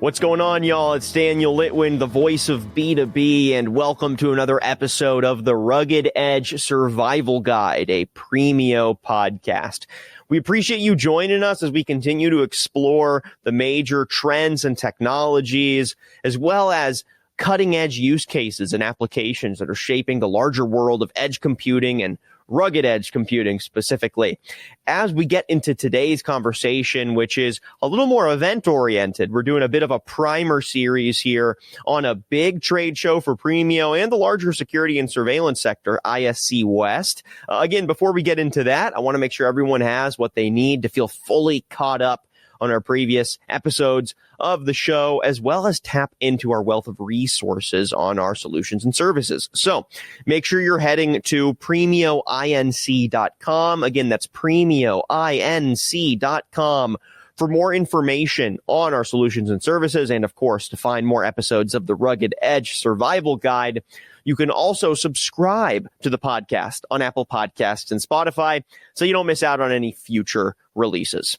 What's going on, y'all? It's Daniel Litwin, the voice of B2B, and welcome to another episode of the Rugged Edge Survival Guide, a Premio podcast. We appreciate you joining us as we continue to explore the major trends and technologies, as well as cutting-edge use cases and applications that are shaping the larger world of edge computing and rugged edge computing specifically. As we get into today's conversation, which is a little more event-oriented, we're doing a bit of a primer series here on a big trade show for Premio and the larger security and surveillance sector, ISC West. Again, before we get into that, I want to make sure everyone has what they need to feel fully caught up on our previous episodes of the show, as well as tap into our wealth of resources on our solutions and services. So make sure you're heading to premioinc.com. Again, that's premioinc.com for more information on our solutions and services, and of course, to find more episodes of the Rugged Edge Survival Guide. You can also subscribe to the podcast on Apple Podcasts and Spotify so you don't miss out on any future releases.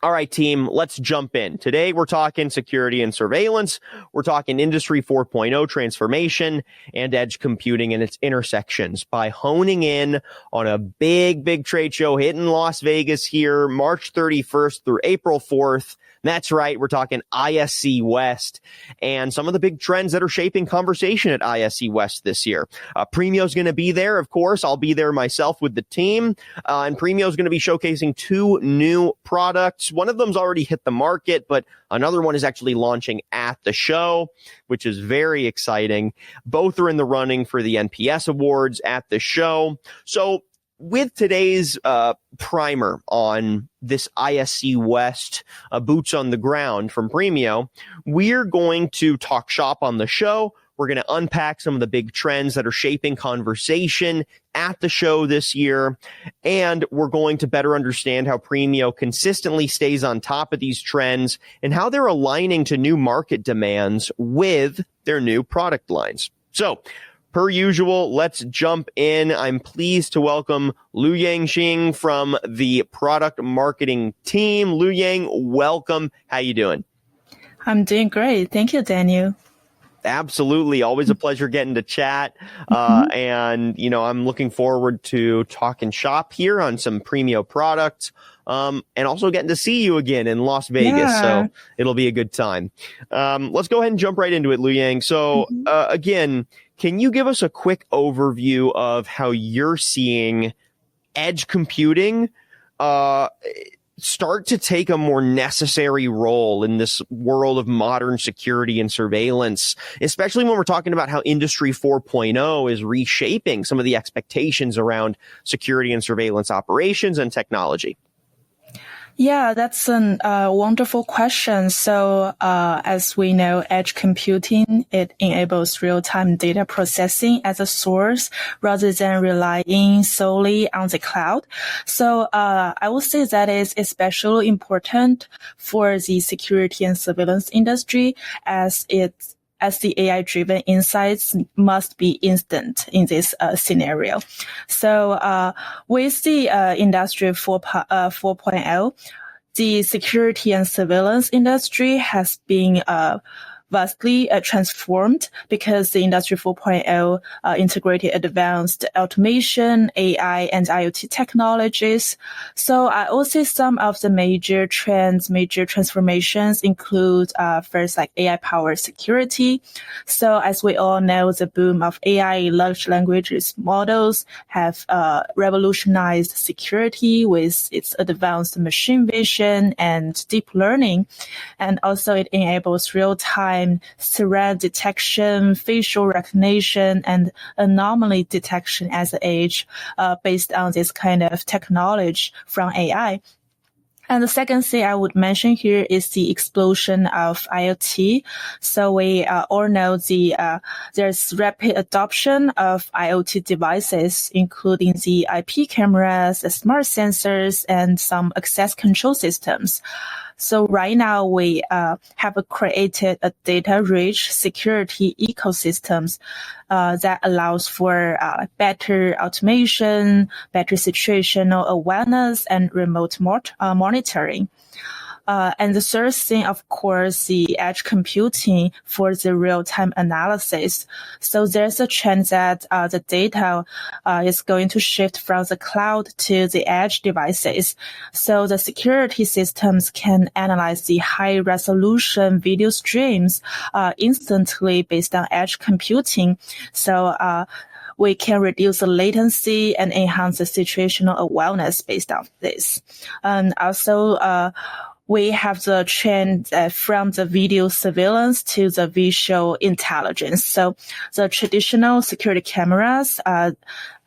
All right, team, let's jump in. Today, we're talking security and surveillance. We're talking Industry 4.0 transformation and edge computing and its intersections by honing in on a big trade show hitting Las Vegas here, March 31st through April 4th. That's right. We're talking ISC West and some of the big trends that are shaping conversation at ISC West this year. Premio's going to be there. Of course, I'll be there myself with the team. And Premio's going to be showcasing two new products. One of them's already hit the market, but another one is actually launching at the show, which is very exciting. Both are in the running for the NPS awards at the show. So with today's primer on this ISC West boots on the ground from Premio, we're going to talk shop on the show. We're going to unpack some of the big trends that are shaping conversation at the show this year, and we're going to better understand how Premio consistently stays on top of these trends and how they're aligning to new market demands with their new product lines. So, per usual, let's jump in. I'm pleased to welcome Lu Yang Xing from the product marketing team. Lu Yang, welcome. How you doing? I'm doing great. Thank you, Daniel. Absolutely. Always a pleasure getting to chat. And, you know, I'm looking forward to talking shop here on some Premio products. And also getting to see you again in Las Vegas. Yeah. So it'll be a good time. Let's go ahead and jump right into it, Lu Yang. So, again, can you give us a quick overview of how you're seeing edge computing start to take a more necessary role in this world of modern security and surveillance, especially when we're talking about how Industry 4.0 is reshaping some of the expectations around security and surveillance operations and technology? Yeah, that's a wonderful question. So, as we know, edge computing, it enables real-time data processing as a source rather than relying solely on the cloud. So, I would say that is especially important for the security and surveillance industry as the AI-driven insights must be instant in this scenario. So with the Industry 4.0, the security and surveillance industry has been vastly transformed because the Industry 4.0 integrated advanced automation, AI, and IoT technologies. So I also some of the major trends, major transformations include first like AI-powered security. So as we all know, the boom of AI large language models have revolutionized security with its advanced machine vision and deep learning. And also it enables real-time threat detection, facial recognition, and anomaly detection as an edge based on this kind of technology from AI. And the second thing I would mention here is the explosion of IoT. So we all know there's rapid adoption of IoT devices, including the IP cameras, the smart sensors, and some access control systems. So right now we have created a data-rich security ecosystems that allows for better automation, better situational awareness, and remote monitoring. And the third thing, of course, the edge computing for the real-time analysis. So there's a trend that the data is going to shift from the cloud to the edge devices. So the security systems can analyze the high-resolution video streams instantly based on edge computing. So we can reduce the latency and enhance the situational awareness based on this. And also, we have the trend from the video surveillance to the visual intelligence. So the traditional security cameras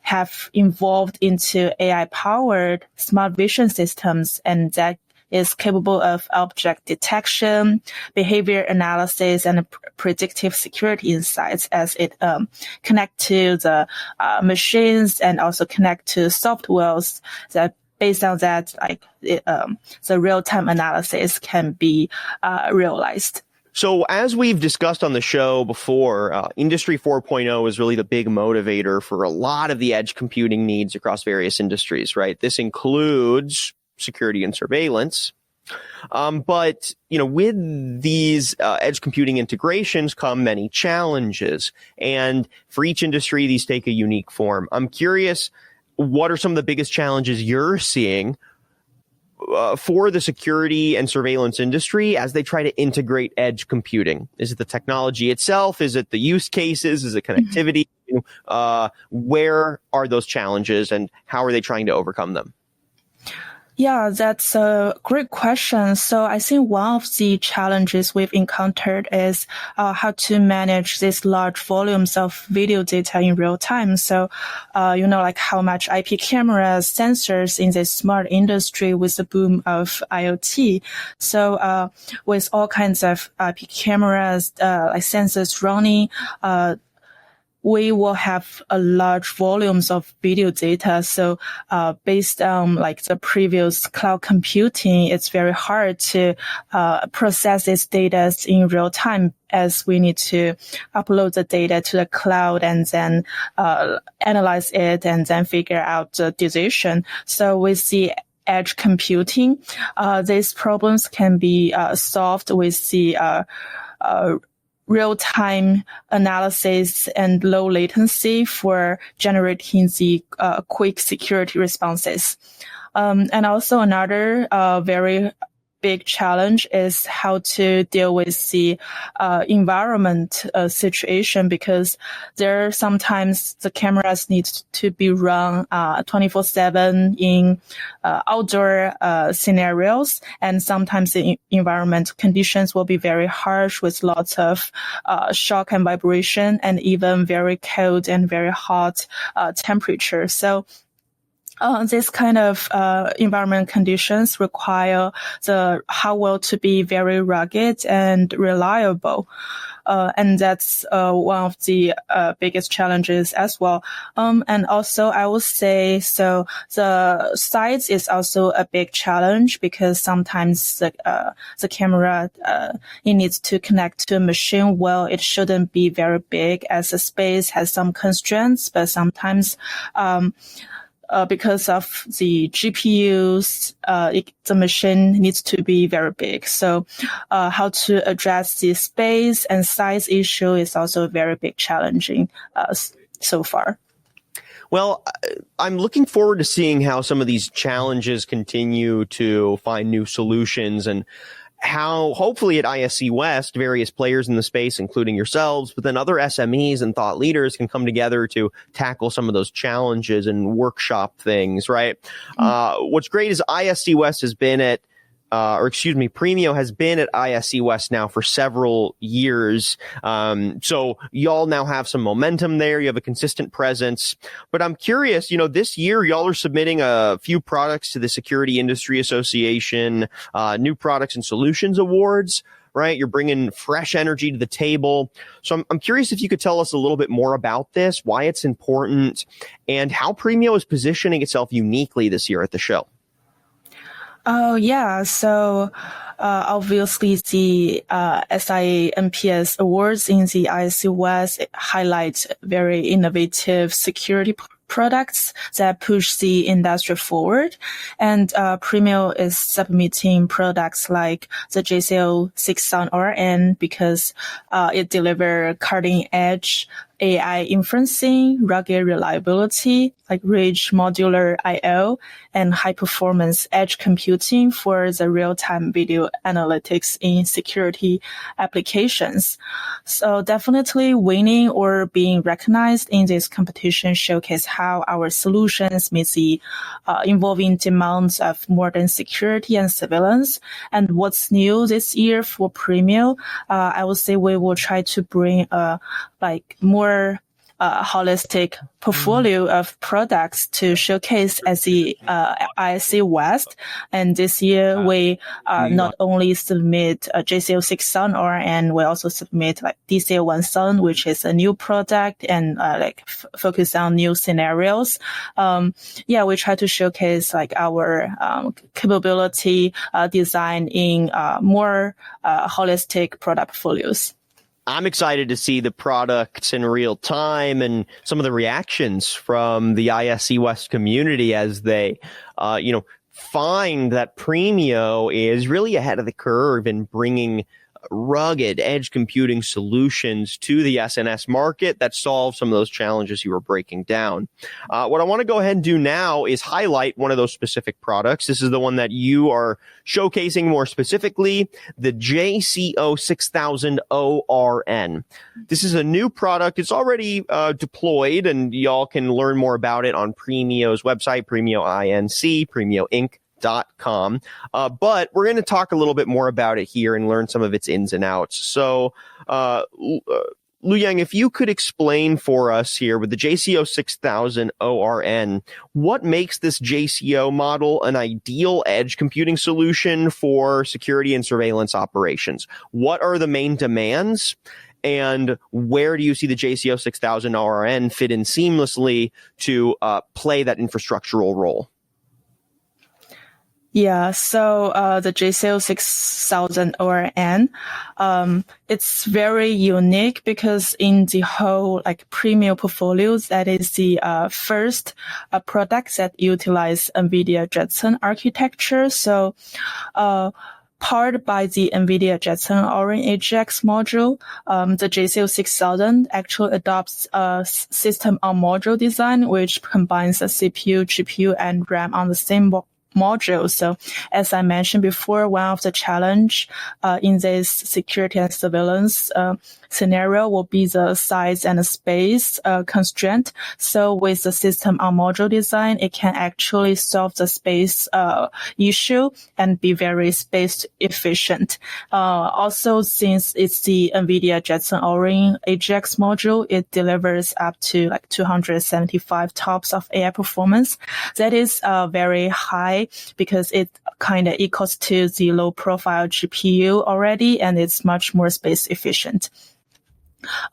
have evolved into AI-powered smart vision systems, and that is capable of object detection, behavior analysis, and predictive security insights as it connect to the machines and also connect to softwares that based on that, the real-time analysis can be realized. So as we've discussed on the show before, Industry 4.0 is really the big motivator for a lot of the edge computing needs across various industries, right? This includes security and surveillance. But, with these edge computing integrations come many challenges. And for each industry, these take a unique form. I'm curious, what are some of the biggest challenges you're seeing for the security and surveillance industry as they try to integrate edge computing? Is it the technology itself? Is it the use cases? Is it connectivity? Where are those challenges and how are they trying to overcome them? Yeah, that's a great question. So I think one of the challenges we've encountered is how to manage these large volumes of video data in real time. So, like how much IP cameras, sensors in this smart industry with the boom of IoT. So, with all kinds of IP cameras, like sensors running, we will have a large volumes of video data. So, based on the previous cloud computing, it's very hard to, process this data in real time as we need to upload the data to the cloud and then, analyze it and then figure out the decision. So with the edge computing, these problems can be, solved with the, real-time analysis and low latency for generating the quick security responses. And also another very big challenge is how to deal with the environment situation, because there sometimes the cameras need to be run 24/7 in outdoor scenarios, and sometimes the environment conditions will be very harsh with lots of shock and vibration, and even very cold and very hot temperature. So this kind of environment conditions require the hardware to be very rugged and reliable. And that's one of the biggest challenges as well. And also I would say, so the size is also a big challenge, because sometimes the camera it needs to connect to a machine. Well, it shouldn't be very big, as the space has some constraints, but sometimes because of the GPUs, the machine needs to be very big. So, how to address the space and size issue is also a very big challenging, so far. Well, I'm looking forward to seeing how some of these challenges continue to find new solutions, and how hopefully at ISC West, various players in the space, including yourselves, but then other SMEs and thought leaders can come together to tackle some of those challenges and workshop things, right? What's great is ISC West has been at Premio has been at ISC West now for several years. So y'all now have some momentum there. You have a consistent presence. But I'm curious, this year y'all are submitting a few products to the Security Industry Association, New Products and Solutions Awards, right? You're bringing fresh energy to the table. So I'm curious if you could tell us a little bit more about this, why it's important, and how Premio is positioning itself uniquely this year at the show. Oh, yeah. So, obviously the, SIA NPS awards in the ISC West highlight very innovative security products that push the industry forward. And Premio is submitting products like the JCO 6000 ORN because it delivers cutting-edge AI inferencing, rugged reliability, like rich modular I/O, and high-performance edge computing for the real-time video analytics in security applications. So definitely winning or being recognized in this competition showcase how our solutions meet the evolving demands of modern security and surveillance. And what's new this year for Premio, I would say we will try to bring more holistic portfolio of products to showcase at the ISC West. And this year, we not only submit JCO 6000 ORN, we also submit like DCO 1000, which is a new product and focus on new scenarios. We try to showcase like our capability design in more holistic product portfolios. I'm excited to see the products in real time and some of the reactions from the ISC West community as they, find that Premio is really ahead of the curve in bringing rugged edge computing solutions to the SNS market that solve some of those challenges you were breaking down. What I want to go ahead and do now is highlight one of those specific products. This is the one that you are showcasing more specifically, the JCO 6000 ORN. This is a new product. It's already deployed, and y'all can learn more about it on Premio's website, Premio Inc., premioinc.com. But we're going to talk a little bit more about it here and learn some of its ins and outs. So, Luyang, if you could explain for us here with the JCO 6000 ORN, what makes this JCO model an ideal edge computing solution for security and surveillance operations? What are the main demands? And where do you see the JCO 6000 ORN fit in seamlessly to play that infrastructural role? Yeah, so the JCO 6000 ORN, it's very unique because in the whole Premio portfolios, that is the first product that utilize NVIDIA Jetson architecture. So powered by the NVIDIA Jetson ORN AGX module, the JCO 6000 actually adopts a system on module design, which combines the CPU, GPU, and RAM on the same module. So as I mentioned before, one of the challenge in this security and surveillance scenario will be the size and the space constraint. So with the system on module design, it can actually solve the space issue and be very space efficient. Also, since it's the NVIDIA Jetson ORN AGX module, it delivers up to 275 TOPS of AI performance. That is very high because it kind of equals to the low profile GPU already, and it's much more space efficient.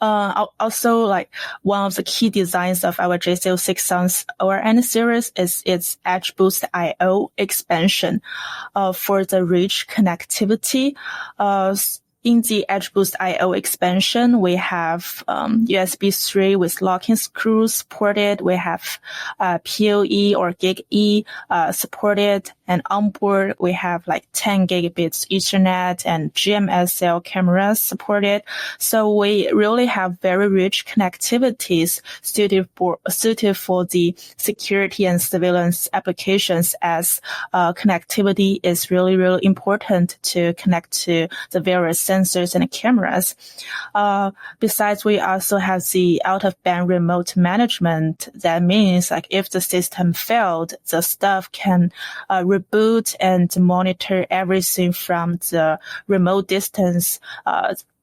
Also, one of the key designs of our JCO 6000 ORN series is its Edge Boost I/O expansion for the rich connectivity. In the Edge Boost I/O expansion, we have USB 3 with locking screws supported. We have PoE or GigE supported. And on board, we have 10 gigabits Ethernet and GMSL cameras supported. So we really have very rich connectivities suited for the security and surveillance applications, as connectivity is really, really important to connect to the various sensors and cameras. Besides, we also have the out-of-band remote management. That means if the system failed, the staff can reboot and monitor everything from the remote distance.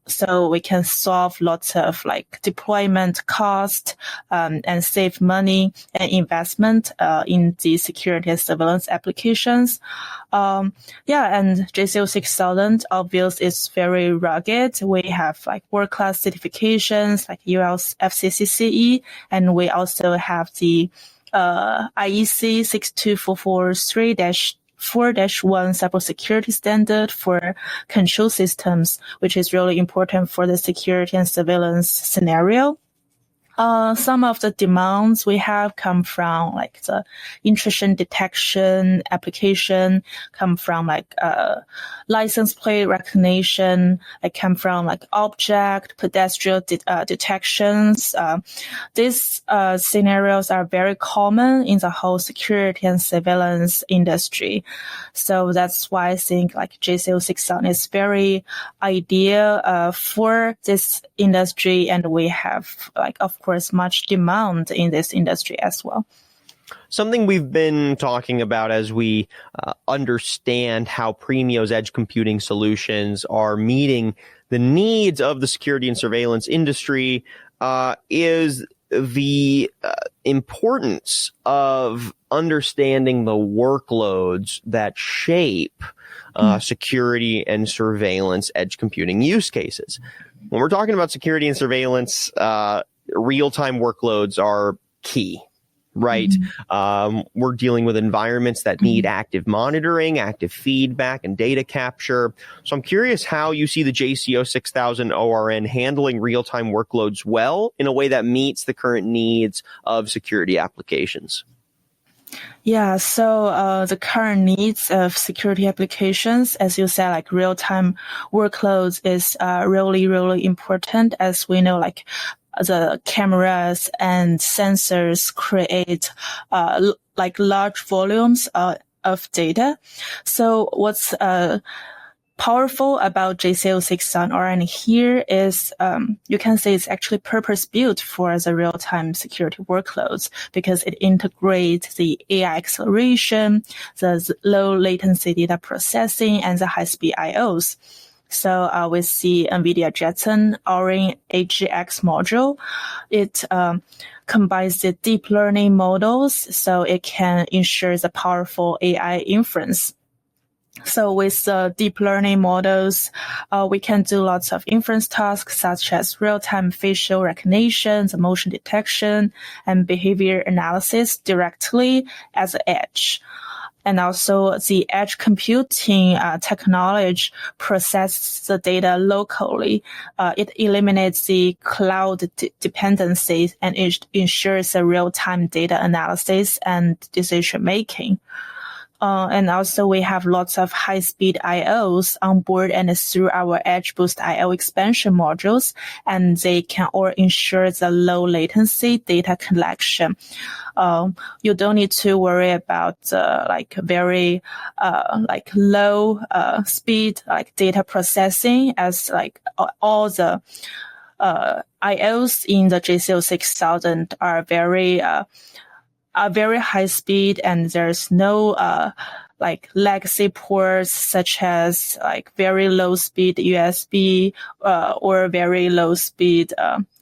So we can solve lots of deployment cost and save money and investment in the security and surveillance applications. And JCO 6000 obviously is very rugged. We have world-class certifications like US FCCCE, and we also have the IEC 62443-4-1 cybersecurity standard for control systems, which is really important for the security and surveillance scenario. Some of the demands we have come from like the intrusion detection application, come from like license plate recognition, it come from like object pedestrian detections. These scenarios are very common in the whole security and surveillance industry. So that's why I think like JCO 6000 is very ideal for this industry, and we have like of course much demand in this industry as well. Something we've been talking about as we understand how Premio's edge computing solutions are meeting the needs of the security and surveillance industry is the importance of understanding the workloads that shape security and surveillance edge computing use cases. When we're talking about security and surveillance, real-time workloads are key, right? We're dealing with environments that need active monitoring, active feedback, and data capture. So I'm curious how you see the JCO 6000 ORN handling real-time workloads well in a way that meets the current needs of security applications. Yeah, so the current needs of security applications, as you said, like real-time workloads is really, really important. As we know, like the cameras and sensors create like large volumes of data. So what's powerful about JCO 6000 ORN here is you can say it's actually purpose-built for the real-time security workloads because it integrates the AI acceleration, the low latency data processing, and the high-speed I/Os. So we see NVIDIA Jetson ORN AGX module. It combines the deep learning models, so it can ensure the powerful AI inference. So with deep learning models, we can do lots of inference tasks such as real-time facial recognition, the motion detection, and behavior analysis directly at the edge. And also the edge computing technology processes the data locally. It eliminates the cloud dependencies and it ensures a real-time data analysis and decision making. And also we have lots of high-speed I/Os on board and through our Edge Boost I/O expansion modules, and they can all ensure the low latency data collection. You don't need to worry about like very like low speed like data processing, as like all the I/Os in the JCO 6000 are very high speed, and there's no like legacy ports such as like very low speed USB or very low speed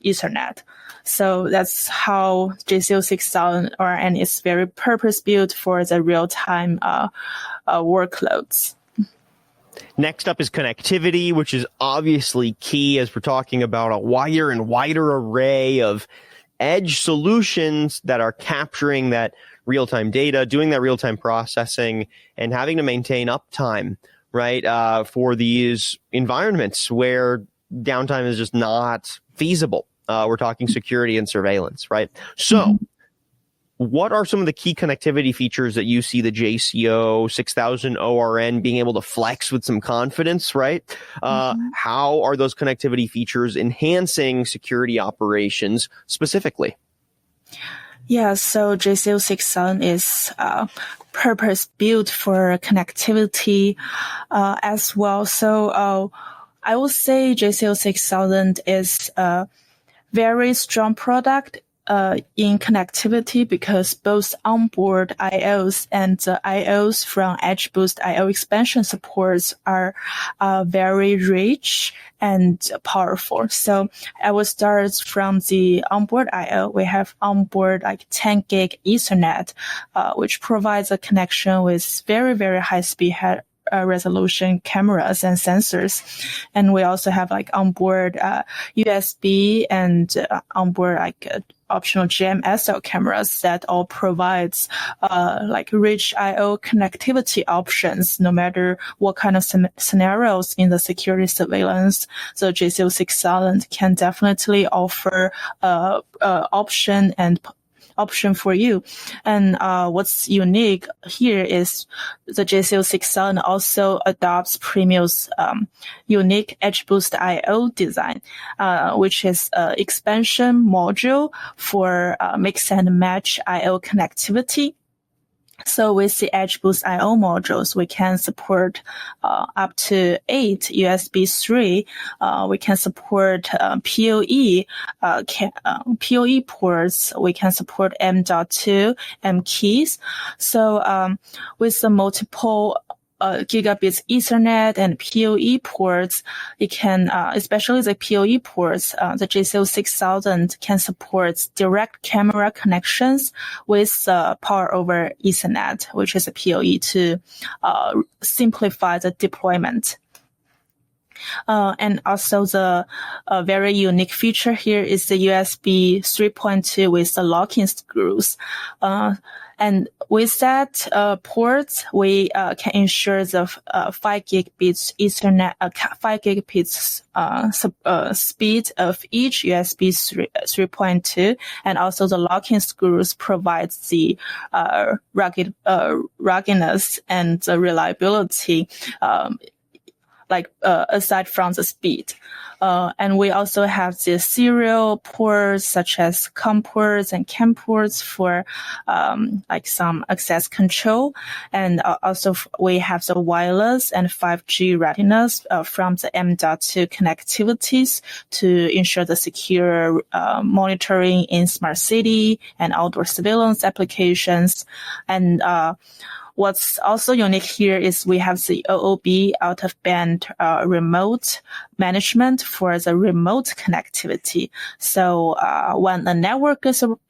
Ethernet. So that's how JCO 6000 ORN is very purpose built for the real time workloads. Next up is connectivity, which is obviously key as we're talking about a wider and wider array of edge solutions that are capturing that real-time data, doing that real-time processing, and having to maintain uptime, right, for these environments where downtime is just not feasible. We're talking security and surveillance, right? So what are some of the key connectivity features that you see the JCO 6000 ORN being able to flex with some confidence, right? How are those connectivity features enhancing security operations specifically? Yeah, so JCO 6000 is purpose built for connectivity as well. So I would say JCO 6000 is a very strong product in connectivity because both onboard I/Os and the I/Os from Edge Boost I/O expansion supports are very rich and powerful. So I will start from the onboard I/O. We have onboard like 10 gig Ethernet, which provides a connection with very, very high speed resolution cameras and sensors. And we also have like onboard USB and onboard like optional GMSL cameras that all provides like rich I/O connectivity options, no matter what kind of scenarios in the security surveillance. So JCO 6000 can definitely offer option for you. And what's unique here is the JCO 6000 also adopts Premium's unique Edge Boost I/O design, which is an expansion module for mix and match I/O connectivity. So with the Edge Boost I/O modules, we can support up to 8 USB 3. We can support PoE ports. We can support M.2 M keys. So with the multiple gigabits Ethernet and PoE ports, it can, especially the PoE ports, the JCO 6000 can support direct camera connections with power over Ethernet, which is a PoE, to simplify the deployment. And also the very unique feature here is the USB 3.2 with the locking screws. And with that port, we can ensure the 5 gigabits Ethernet, 5 gigabits speed of each USB 3.2, and also the locking screws provides the ruggedness and the reliability, aside from the speed. And we also have the serial ports such as COM ports and CAN ports for some access control. And also we have the wireless and 5G readiness from the M.2 connectivities to ensure the secure monitoring in smart city and outdoor surveillance applications. And what's also unique here is we have the OOB out-of-band remote management for the remote connectivity. So when a network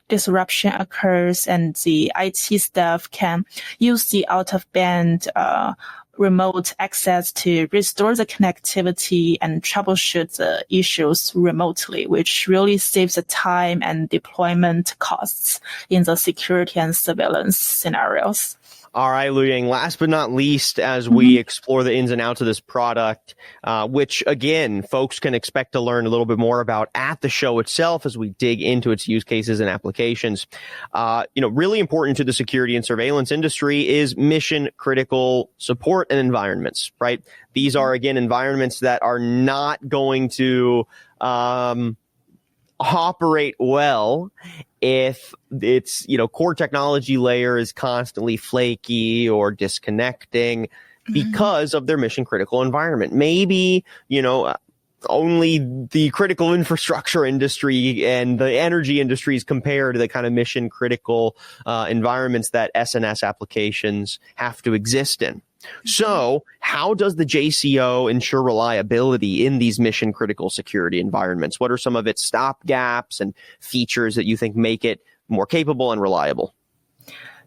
disruption occurs and the IT staff can use the out-of-band remote access to restore the connectivity and troubleshoot the issues remotely, which really saves the time and deployment costs in the security and surveillance scenarios. All right, Luying, last but not least, as we explore the ins and outs of this product, which, again, folks can expect to learn a little bit more about at the show itself as we dig into its use cases and applications, really important to the security and surveillance industry is mission-critical support and environments, right? These are, again, environments that are not going to operate well if its, core technology layer is constantly flaky or disconnecting because of their mission critical environment. Maybe, only the critical infrastructure industry and the energy industries compare to the kind of mission critical environments that SNS applications have to exist in. So how does the JCO ensure reliability in these mission critical security environments? What are some of its stop gaps and features that you think make it more capable and reliable?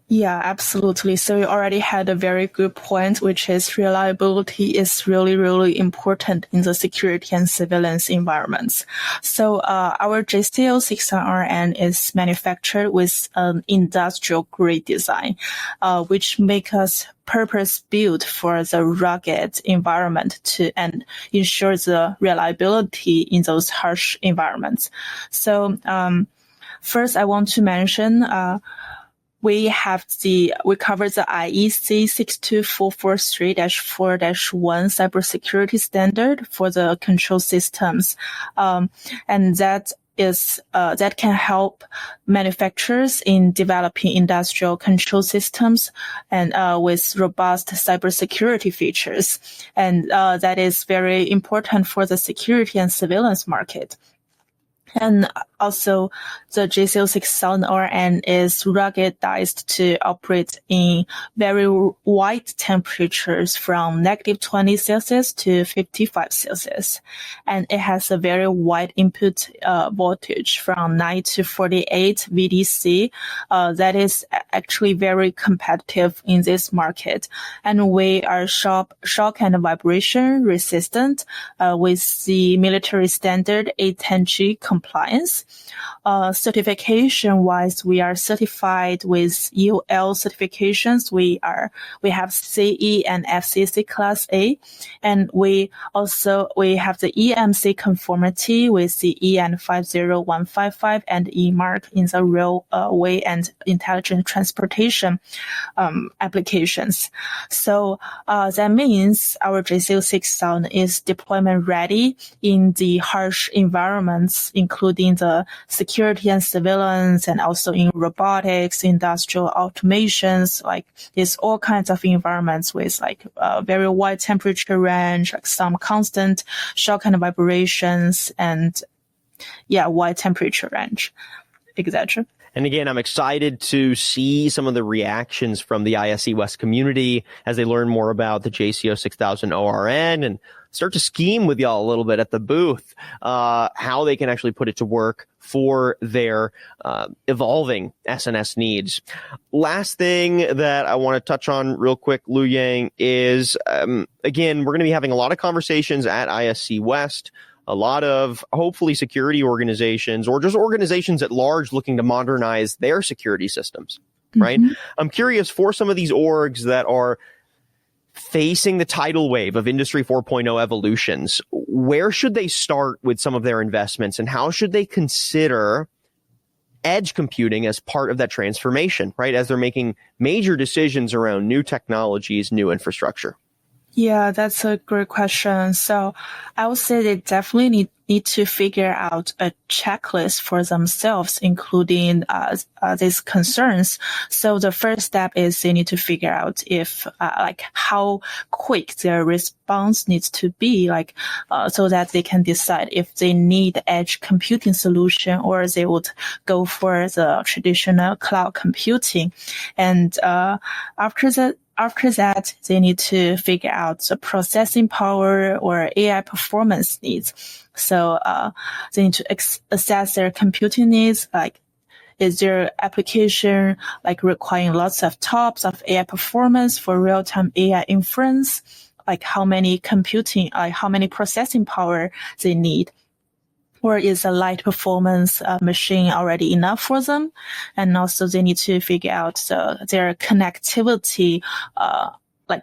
Yeah, absolutely. So you already had a very good point, which is reliability is really, really important in the security and surveillance environments. So our JCO 6000RN is manufactured with an industrial grade design, which make us purpose-built for the rugged environment and ensure the reliability in those harsh environments. So first, I want to mention we cover the IEC 62443-4-1 cybersecurity standard for the control systems. And that can help manufacturers in developing industrial control systems and with robust cybersecurity features. And that is very important for the security and surveillance market. And also, the JCO 6000 ORN is ruggedized to operate in very wide temperatures from -20 Celsius to 55 Celsius. And it has a very wide input voltage from 9 to 48 VDC. That is actually very competitive in this market. And we are shock and vibration resistant with the military standard 810G compliance. Certification wise, we are certified with UL certifications. We have CE and FCC Class A, and we have the EMC conformity with the EN 50155 and EMARC in the railway and intelligent transportation applications. So that means our JCO 6000 is deployment ready in the harsh environments, including the security and surveillance, and also in robotics, industrial automations. Like there's all kinds of environments with like very wide temperature range, like some constant shock and vibrations, and wide temperature range, etc. And again, I'm excited to see some of the reactions from the ISC West community as they learn more about the JCO 6000 ORN and start to scheme with y'all a little bit at the booth, how they can actually put it to work for their evolving SNS needs. Last thing that I want to touch on real quick, Lu Yang, is, again, we're going to be having a lot of conversations at ISC West, a lot of hopefully security organizations or just organizations at large looking to modernize their security systems, right? Mm-hmm. I'm curious, for some of these orgs that are facing the tidal wave of Industry 4.0 evolutions, where should they start with some of their investments, and how should they consider edge computing as part of that transformation, right? As they're making major decisions around new technologies, new infrastructure. Yeah, that's a great question. So I would say they definitely need to figure out a checklist for themselves, including these concerns. So the first step is they need to figure out if how quick their response needs to be, so that they can decide if they need edge computing solution or they would go for the traditional cloud computing. And after that, they need to figure out the processing power or AI performance needs. So they need to assess their computing needs, like is their application requiring lots of TOPS of AI performance for real-time AI inference, how many processing power they need. Or is a light performance machine already enough for them? And also they need to figure out their connectivity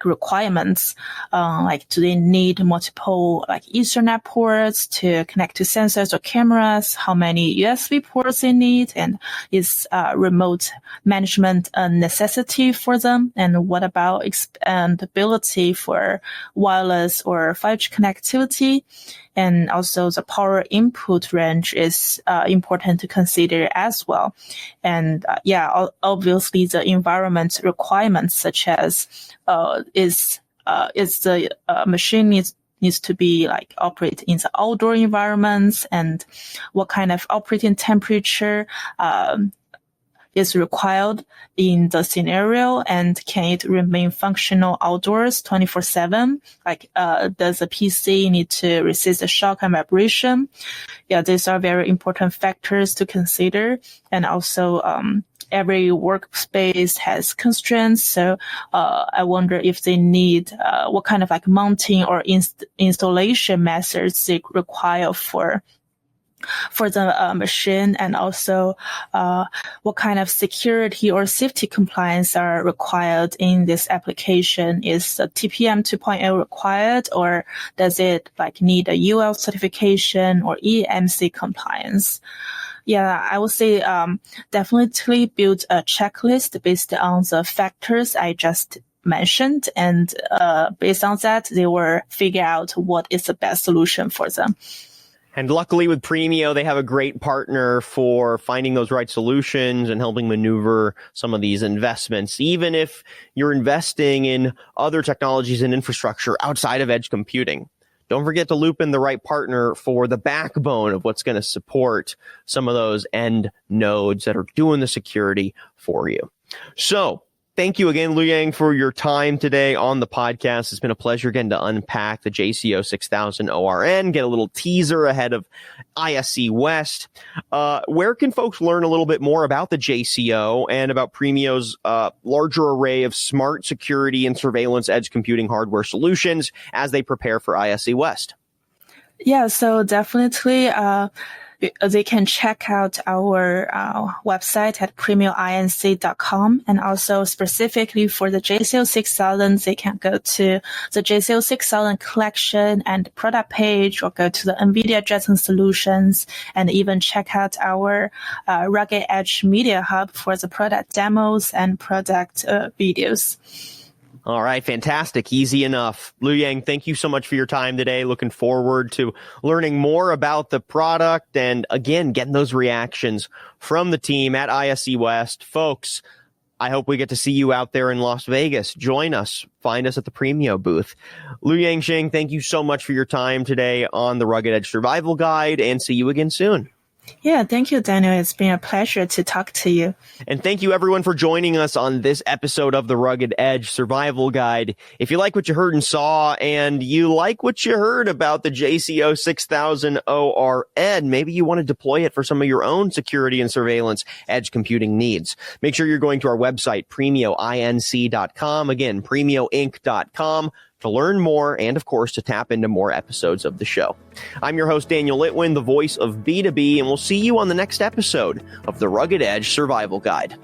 requirements. Do they need multiple Ethernet ports to connect to sensors or cameras? How many USB ports they need? And is remote management a necessity for them? And what about expandability for wireless or 5G connectivity? And also the power input range is important to consider as well. And obviously the environment requirements, such as is the machine needs to be operate in the outdoor environments, and what kind of operating temperature is required in the scenario, and can it remain functional outdoors 24/7? Does the PC need to resist the shock and vibration? Yeah, these are very important factors to consider. And also, every workspace has constraints. So, I wonder if they need, what kind of mounting or installation methods they require for the machine, and also what kind of security or safety compliance are required in this application. Is the TPM 2.0 required, or does it need a UL certification or EMC compliance? Yeah, I would say definitely build a checklist based on the factors I just mentioned, and based on that, they will figure out what is the best solution for them. And luckily with Premio, they have a great partner for finding those right solutions and helping maneuver some of these investments. Even if you're investing in other technologies and infrastructure outside of edge computing, don't forget to loop in the right partner for the backbone of what's going to support some of those end nodes that are doing the security for you. So, thank you again, Lu Yang, for your time today on the podcast. It's been a pleasure again to unpack the JCO 6000 ORN, get a little teaser ahead of ISC West. Where can folks learn a little bit more about the JCO and about Premio's larger array of smart security and surveillance edge computing hardware solutions as they prepare for ISC West? Yeah, so definitely they can check out our website at premiuminc.com, and also specifically for the JCO 6000, they can go to the JCO 6000 collection and product page, or go to the NVIDIA Jetson Solutions, and even check out our Rugged Edge Media Hub for the product demos and product videos. All right, fantastic. Easy enough. Luyang, thank you so much for your time today. Looking forward to learning more about the product and, again, getting those reactions from the team at ISC West. Folks, I hope we get to see you out there in Las Vegas. Join us. Find us at the Premio booth. Luyang Xing, thank you so much for your time today on the Rugged Edge Survival Guide, and see you again soon. Yeah, thank you, Daniel. It's been a pleasure to talk to you. And thank you, everyone, for joining us on this episode of the Rugged Edge Survival Guide. If you like what you heard and saw, and you like what you heard about the JCO 6000 ORN, maybe you want to deploy it for some of your own security and surveillance edge computing needs, make sure you're going to our website, premiuminc.com. Again, premiuminc.com. to learn more and, of course, to tap into more episodes of the show. I'm your host, Daniel Litwin, the voice of B2B, and we'll see you on the next episode of the Rugged Edge Survival Guide.